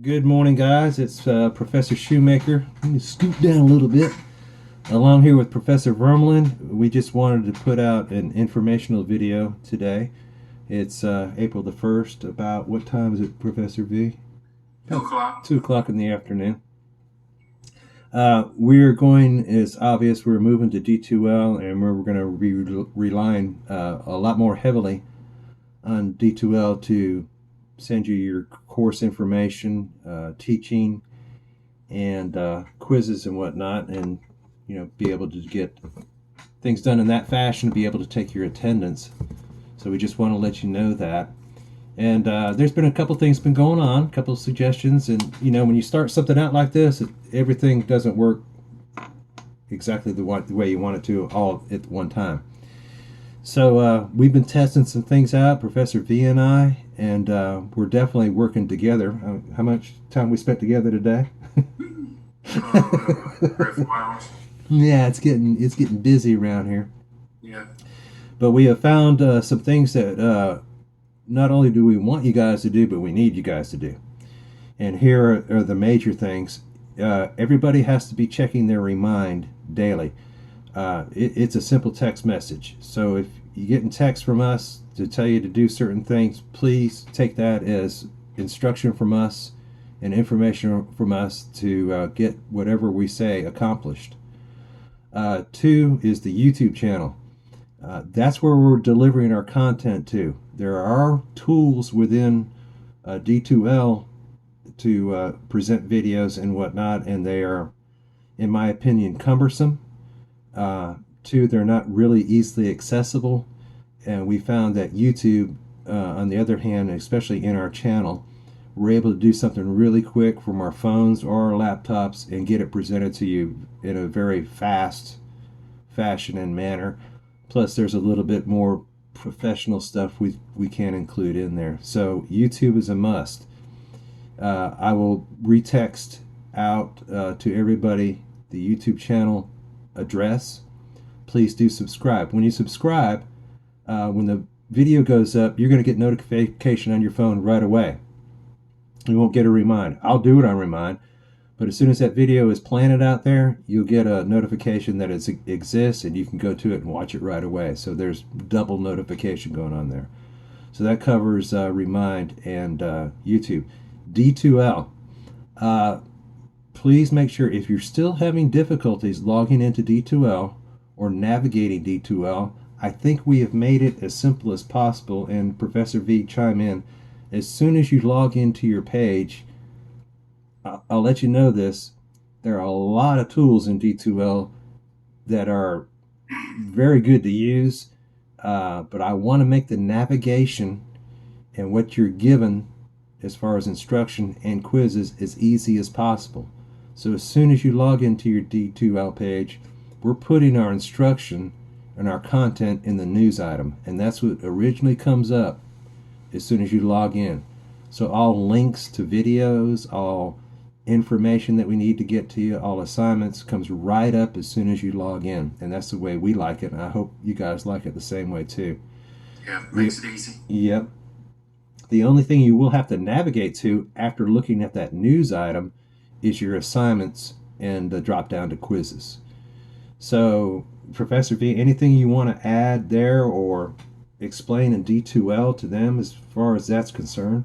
Good morning, guys. It's Professor Shoemaker. Let me scoot down a little bit. Along here with Professor Vermelin, we just wanted to put out an informational video today. It's April the 1st. About what time is it, Professor V? 2 o'clock. 2 o'clock in the afternoon. We're going, as obvious, we're moving to D2L, and we're going to be relying a lot more heavily on D2L to send you your course information, teaching, and quizzes and whatnot, and be able to get things done in that fashion, be able to take your attendance. So we just want to let you know that. And there's been a couple things been going on, a couple of suggestions, and when you start something out like this, everything doesn't work exactly the way you want it to all at one time. So we've been testing some things out, Professor V and I, and we're definitely working together. How much time we spent together today? 3 or 4 hours. Yeah, it's getting busy around here. Yeah. But we have found some things that not only do we want you guys to do, but we need you guys to do. And here are the major things. Everybody has to be checking their remind daily. It's a simple text message. So if you're getting text from us to tell you to do certain things, please take that as instruction from us and information from us to get whatever we say accomplished. 2 is the YouTube channel. That's where we're delivering our content to. There are tools within D2L to present videos and whatnot, and they are, in my opinion, cumbersome. 2, they're not really easily accessible, and we found that YouTube, on the other hand, especially in our channel, we're able to do something really quick from our phones or our laptops and get it presented to you in a very fast fashion and manner. Plus, there's a little bit more professional stuff we can include in there. So YouTube is a must. I will retext out to everybody the YouTube channel address. Please do subscribe. When you subscribe, when the video goes up, you're going to get notification on your phone right away. You won't get a remind. I'll do it on remind, but as soon as that video is planted out there, you'll get a notification that it exists, and you can go to it and watch it right away. So there's double notification going on there. So that covers remind and YouTube. D2L. Please make sure, if you're still having difficulties logging into D2L or navigating D2L, I think we have made it as simple as possible, and Professor V, chime in. As soon as you log into your page, I'll let you know this, there are a lot of tools in D2L that are very good to use, but I want to make the navigation and what you're given as far as instruction and quizzes as easy as possible. So as soon as you log into your D2L page, we're putting our instruction and our content in the news item, and that's what originally comes up as soon as you log in. So all links to videos, all information that we need to get to you, all assignments comes right up as soon as you log in, and that's the way we like it, and I hope you guys like it the same way too. Yeah, makes it easy. Yep. The only thing you will have to navigate to after looking at that news item is your assignments and the drop down to quizzes. So Professor V, anything you want to add there or explain in D2L to them as far as that's concerned?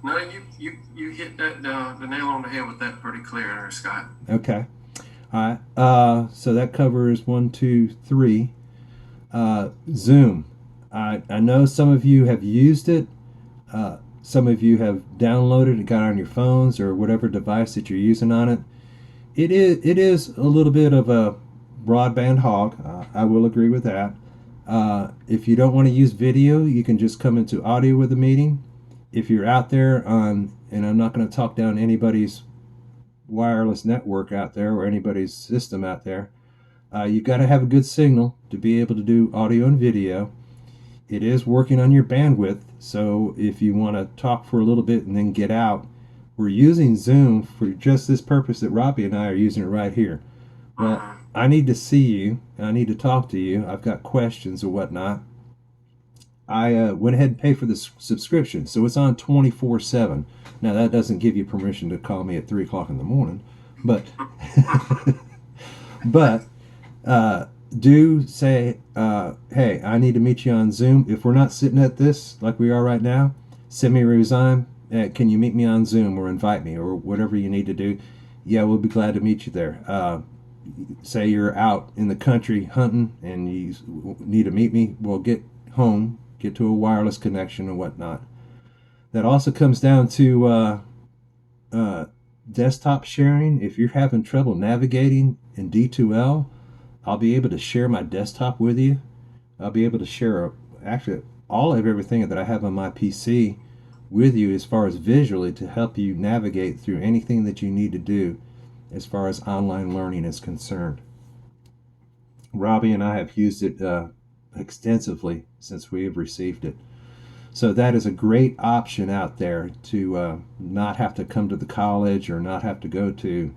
No, you hit that the nail on the head with that pretty clear there, Scott. Okay. All right. So that covers 1, 2, 3. Zoom. I know some of you have used it. Some of you have downloaded it, got on your phones or whatever device that you're using on it. It is a little bit of a broadband hog. I will agree with that. If you don't want to use video, you can just come into audio with the meeting. If you're out there on, and I'm not going to talk down anybody's wireless network out there or anybody's system out there, you've got to have a good signal to be able to do audio and video. It is working on your bandwidth, so if you want to talk for a little bit and then get out, we're using Zoom for just this purpose that Robbie and I are using it right here. Well, I need to see you. I need to talk to you. I've got questions or whatnot. I went ahead and paid for the subscription, so it's on 24/7. Now that doesn't give you permission to call me at 3 o'clock in the morning, but but do say, hey, I need to meet you on Zoom. If we're not sitting at this like we are right now, send me a resign. Can you meet me on Zoom or invite me or whatever you need to do? Yeah, we'll be glad to meet you there. Say you're out in the country hunting and you need to meet me. Well, get home, get to a wireless connection and whatnot. That also comes down to uh, desktop sharing. If you're having trouble navigating in D2L, I'll be able to share my desktop with you. I'll be able to share actually all of everything that I have on my PC with you as far as visually to help you navigate through anything that you need to do as far as online learning is concerned. Robbie and I have used it extensively since we have received it. So that is a great option out there to not have to come to the college or not have to go to,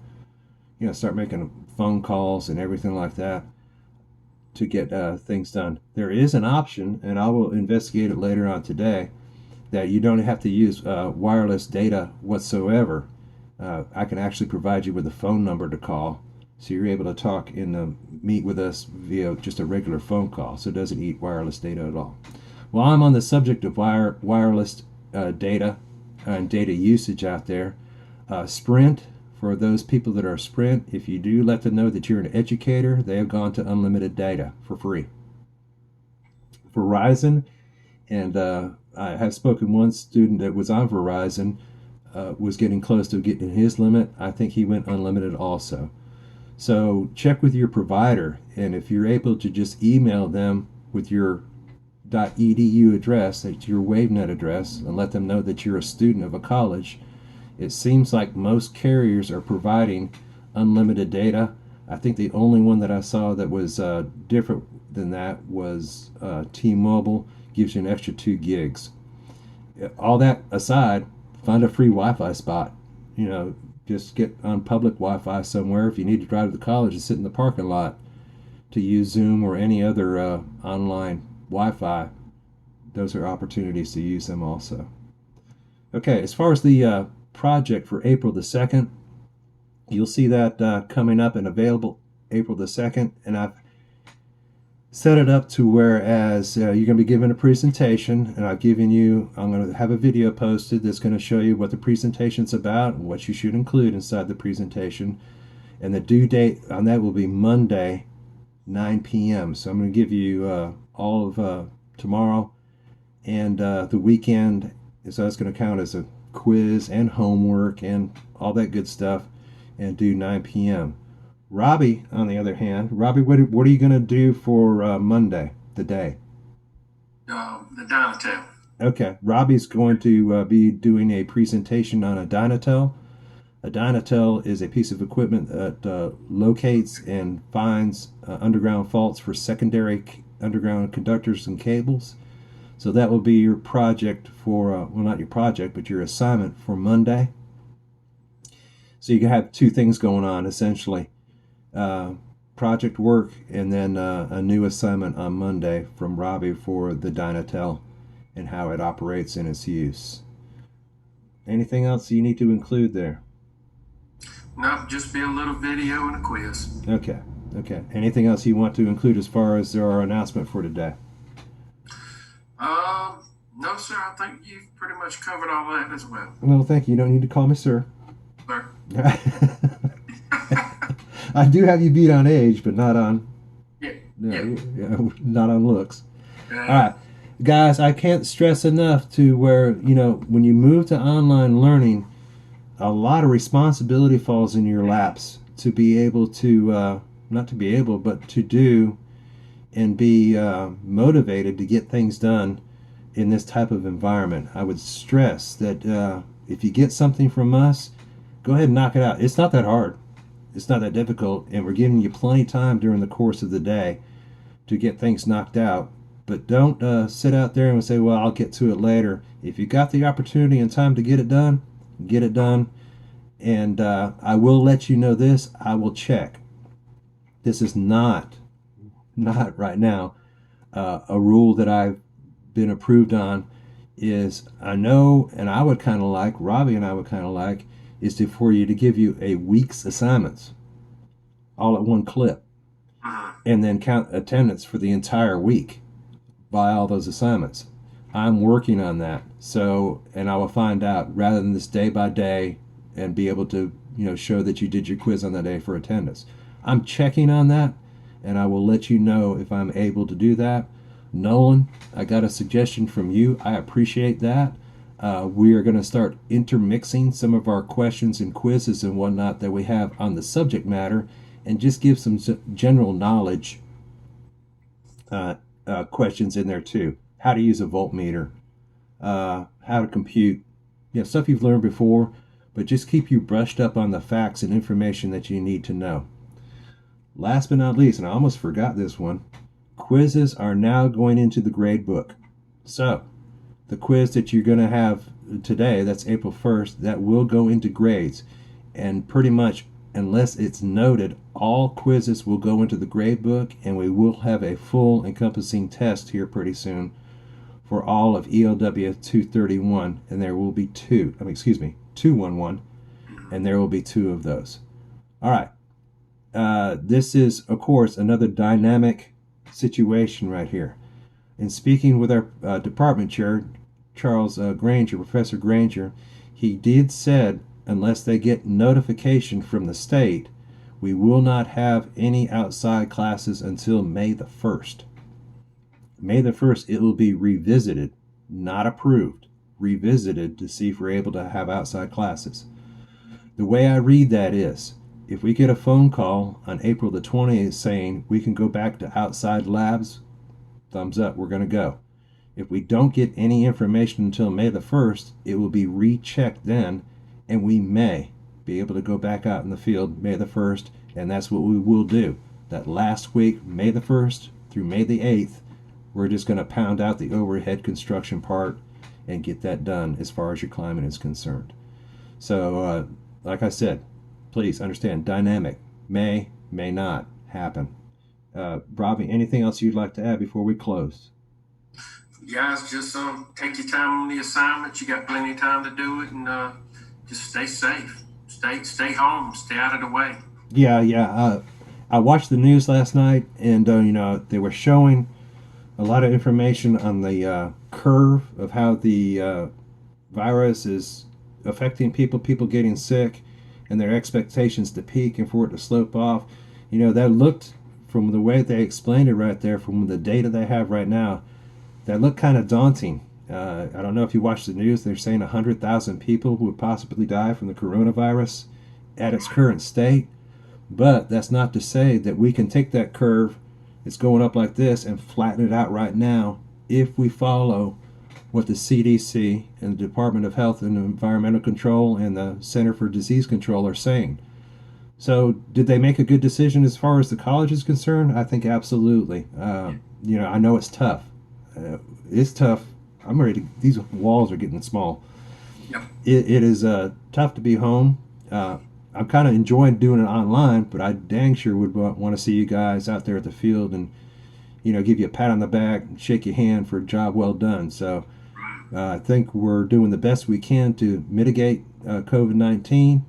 start making phone calls and everything like that to get things done. There is an option, and I will investigate it later on today, that you don't have to use wireless data whatsoever. I can actually provide you with a phone number to call, so you're able to talk and meet with us via just a regular phone call. So it doesn't eat wireless data at all. While I'm on the subject of wireless data and data usage out there, Sprint, for those people that are Sprint, if you do let them know that you're an educator, they have gone to unlimited data for free. Verizon, and I have spoken one student that was on Verizon, was getting close to getting his limit. I think he went unlimited also. So check with your provider, and if you're able to just email them with your .edu address, that's your WaveNet address, and let them know that you're a student of a college. It seems like most carriers are providing unlimited data. I think the only one that I saw that was different than that was T-Mobile, gives you an extra 2 gigs. All that aside, find a free Wi-Fi spot. Just get on public Wi-Fi somewhere. If you need to drive to the college and sit in the parking lot to use Zoom or any other online Wi-Fi, those are opportunities to use them also. Okay, as far as the project for April the 2nd, you'll see that coming up and available April the 2nd, and I've set it up to whereas you're going to be given a presentation, and I'm going to have a video posted that's going to show you what the presentation's about and what you should include inside the presentation, and the due date on that will be Monday, 9 p.m. So I'm going to give you all of tomorrow and the weekend, so that's going to count as a quiz and homework and all that good stuff, and do 9 p.m. Robbie, on the other hand, Robbie, what are you going to do for Monday, the day? The Dynatel. Okay, Robbie's going to be doing a presentation on a Dynatel. A Dynatel is a piece of equipment that locates and finds underground faults for secondary underground conductors and cables. So that will be your project for, well, not your project, but your assignment for Monday. So you can have two things going on, essentially. Project work and then a new assignment on Monday from Robbie for the Dynatel and how it operates in its use. Anything else you need to include there? No, just be a little video and a quiz. Okay. Anything else you want to include as far as our announcement for today? No, sir. I think you've pretty much covered all that as well. No, thank you. You don't need to call me sir. Sir. I do have you beat on age, but not on not on looks. All right, guys, I can't stress enough to where when you move to online learning, a lot of responsibility falls in your laps to be able to not to be able, but to do and be motivated to get things done in this type of environment. I would stress that if you get something from us, go ahead and knock it out. It's not that hard. It's not that difficult, and we're giving you plenty of time during the course of the day to get things knocked out. But don't sit out there and say, well, I'll get to it later. If you got the opportunity and time to get it done, get it done. And I will let you know this. I will check. This is not right now a rule that I've been approved on is I know, and I would kind of like, Robbie and I would kind of like, is to, for you to give you a week's assignments all at one clip Uh-huh. and then count attendance for the entire week by all those assignments. I'm working on that. So, and I will find out rather than this day by day and be able to, show that you did your quiz on that day for attendance. I'm checking on that and I will let you know if I'm able to do that. Nolan, I got a suggestion from you. I appreciate that. We are going to start intermixing some of our questions and quizzes and whatnot that we have on the subject matter and just give some general knowledge uh, questions in there too. How to use a voltmeter, how to compute, stuff you've learned before, but just keep you brushed up on the facts and information that you need to know. Last but not least, and I almost forgot this one, quizzes are now going into the grade book. So, the quiz that you're going to have today, that's April 1st, that will go into grades. And pretty much, unless it's noted, all quizzes will go into the grade book, and we will have a full encompassing test here pretty soon for all of ELW 231, and there will be 211, and there will be two of those. All right. This is, of course, another dynamic situation right here. In speaking with our department chair, Charles Granger, Professor Granger, he did said unless they get notification from the state, we will not have any outside classes until May the 1st. May the 1st, it will be revisited, not approved, revisited to see if we're able to have outside classes. The way I read that is, if we get a phone call on April the 20th saying we can go back to outside labs, thumbs up, we're going to go. If we don't get any information until May the 1st, it will be rechecked then, and we may be able to go back out in the field May the 1st, and that's what we will do. That last week, May the 1st through May the 8th, we're just going to pound out the overhead construction part and get that done as far as your climbing is concerned. So, like I said, please understand, dynamic, may not happen. Robbie, anything else you'd like to add before we close? Guys, just take your time on the assignment. You got plenty of time to do it, and just stay safe. Stay home. Stay out of the way. Yeah. I watched the news last night, and they were showing a lot of information on the curve of how the virus is affecting people getting sick, and their expectations to peak and for it to slope off. That looked, from the way they explained it right there, from the data they have right now, that looked kind of daunting. I don't know if you watched the news. They're saying 100,000 people would possibly die from the coronavirus at its current state. But that's not to say that we can take that curve, it's going up like this, and flatten it out right now if we follow what the CDC and the Department of Health and Environmental Control and the Center for Disease Control are saying. So, did they make a good decision as far as the college is concerned? I think absolutely. I know it's tough. It's tough. I'm ready. These walls are getting small. Yep. It is tough to be home. I'm kind of enjoying doing it online, but I dang sure would want to see you guys out there at the field and give you a pat on the back, and shake your hand for a job well done. So I think we're doing the best we can to mitigate COVID-19,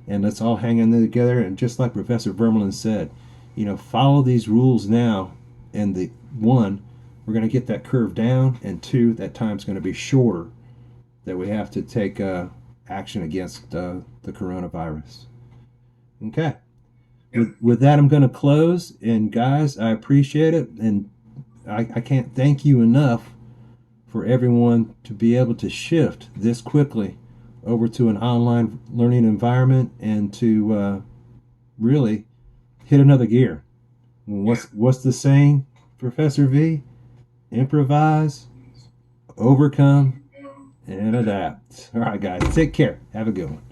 and let's all hang in there together. And just like Professor Vermelin said, follow these rules now, and we're going to get that curve down, and two, that time's going to be shorter that we have to take action against the coronavirus. Okay. With that, I'm going to close. And guys, I appreciate it. And I can't thank you enough for everyone to be able to shift this quickly over to an online learning environment and to really hit another gear. What's the saying, Professor V? Improvise, overcome, and adapt. All right, guys, take care. Have a good one.